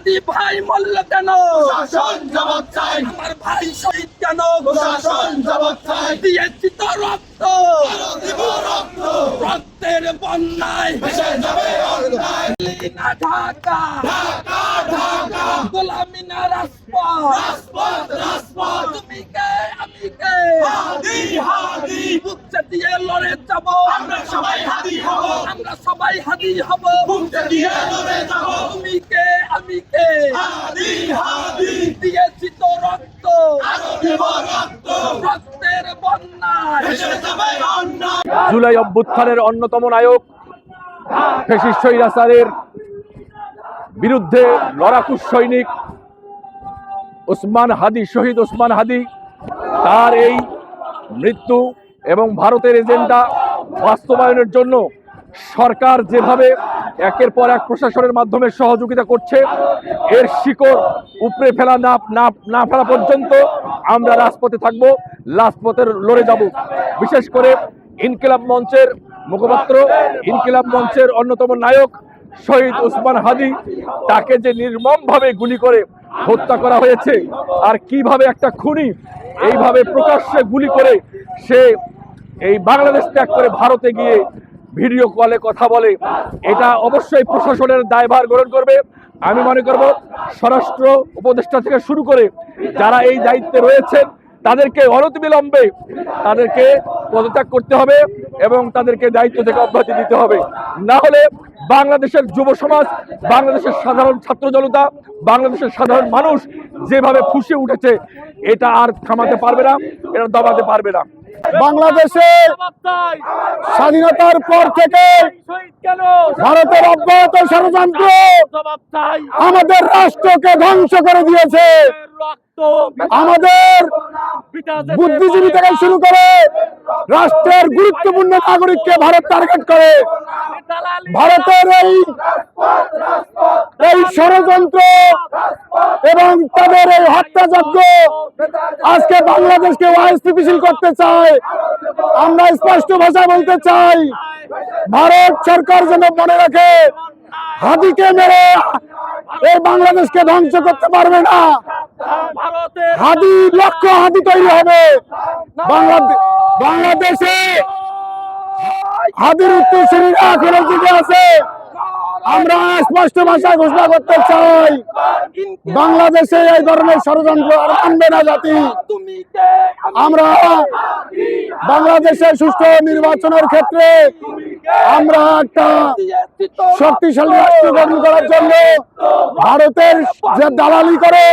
হাদি ভাই মরল কেন? প্রশাসন জবাব চাই। আমার ভাই শহীদ কেন? প্রশাসন জবাব চাই। দিয়েছি তো রক্ত, আরো দিব রক্ত। রক্তের বন্যায় ভেসে যাবে অন্যায়। না ঢাকা, ঢাকা ঢাকা। গোলামি না রাজপথ। রাজপথ রাজপথ। তুমি কে আমি কে? হাদি হাদি। বুকটা দিয়ে লড়ে যাব, আমরা সবাই হাদি হব। আমরা সবাই হাদি হব। বুকটা দিয়ে লড়ে যাব। তুমি কে আমি কে? হাদি হাদি। দিয়েছি তো রক্ত, আরো দিব রক্ত। রক্তের বন্যায় ভেসে যাবে অন্যায়। জুলাই অভ্যুত্থানের অন্যতম নায়ক ফ্যাসিস্ট স্বৈরাচারের বিরুদ্ধে লড়াকু সৈনিক ওসমান হাদি, শহীদ ওসমান হাদি, তার এই মৃত্যু এবং ভারতের এজেন্ডা বাস্তবায়নের জন্য সরকার যেভাবে একের পর এক প্রশাসনের মাধ্যমে সহযোগিতা করছে, এর শিকড় উপড়ে ফেলা না ফেলা পর্যন্ত আমরা রাজপথে থাকবো, রাজপথে লড়ে যাব। বিশেষ করে ইনকিলাব মঞ্চের মুখপাত্র, ইনকিলাব মঞ্চের অন্যতম নায়ক শহীদ ওসমান হাদি, তাকে যে নির্মমভাবে গুলি করে হত্যা করা হয়েছে, আর কিভাবে একটা খুনি এইভাবে প্রকাশ্যে গুলি করে সে এই বাংলাদেশ ত্যাগ করে ভারতে গিয়ে ভিডিও কলে কথা বলে, এটা অবশ্যই প্রশাসনের দায়ভার গ্রহণ করবে। আমি মনে করব স্বরাষ্ট্র উপদেষ্টা থেকে শুরু করে যারা এই দায়িত্বে রয়েছেন তাদেরকে অনতিবিলম্বে তাদেরকে পদত্যাগ করতে হবে এবং তাদেরকে দায়িত্ব থেকে অব্যাহতি দিতে হবে। না হলে বাংলাদেশের যুব সমাজ, বাংলাদেশের সাধারণ ছাত্র জনতা, বাংলাদেশের সাধারণ মানুষ যেভাবে ফুঁসে উঠেছে, এটা আর থামাতে পারবে না, এটা দবাতে পারবে না। বাংলাদেশে স্বাধীনতার পর থেকে ভারতের অব্যাহত ষড়যন্ত্র আমাদের রাষ্ট্রকে ধ্বংস করে দিয়েছে। আমাদের বুদ্ধিজীবী থেকে শুরু করে রাষ্ট্রের গুরুত্বপূর্ণ নাগরিককে ভারত টার্গেট করে। ভারতের এই ষড়যন্ত্র এবং তাদের এই হত্যাযজ্ঞ আজকে বাংলাদেশকে অস্থিতিশীল করতে চায়। আমরা স্পষ্ট ভাষায় বলতে চাই, ভারত সরকার যেন মনে রাখে, হাদিকে মেরে এই বাংলাদেশকে ধ্বংস করতে পারবে না। হাদি লক্ষ হাদি তৈরি হবে বাংলাদেশে। হাদির উত্তরসূরিরা এখনো জেগে আছে। আমরা স্পষ্ট ভাষায় ঘোষণা করতে চাই, বাংলাদেশে এই ধরনের ষড়যন্ত্র আর মানবে না জাতি। আমরা বাংলাদেশে সুষ্ঠু নির্বাচনের ক্ষেত্রে আমরা একটা শক্তিশালী রাষ্ট্র গঠন করার জন্য ভারতের যে দালালি করে,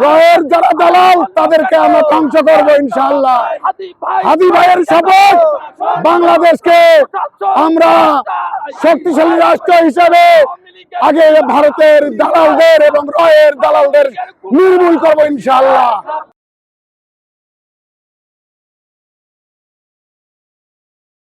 রয়ের যারা দালাল, তাদেরকে আমরা ধ্বংস করবো ইনশাআল্লাহ। হাদি ভাইয়ের শপথ, বাংলাদেশকে আমরা শক্তিশালী রাষ্ট্র হিসেবে আগে ভারতের দালালদের এবং রয়ের দালালদের নির্মূল করবো ইনশাআল্লাহ।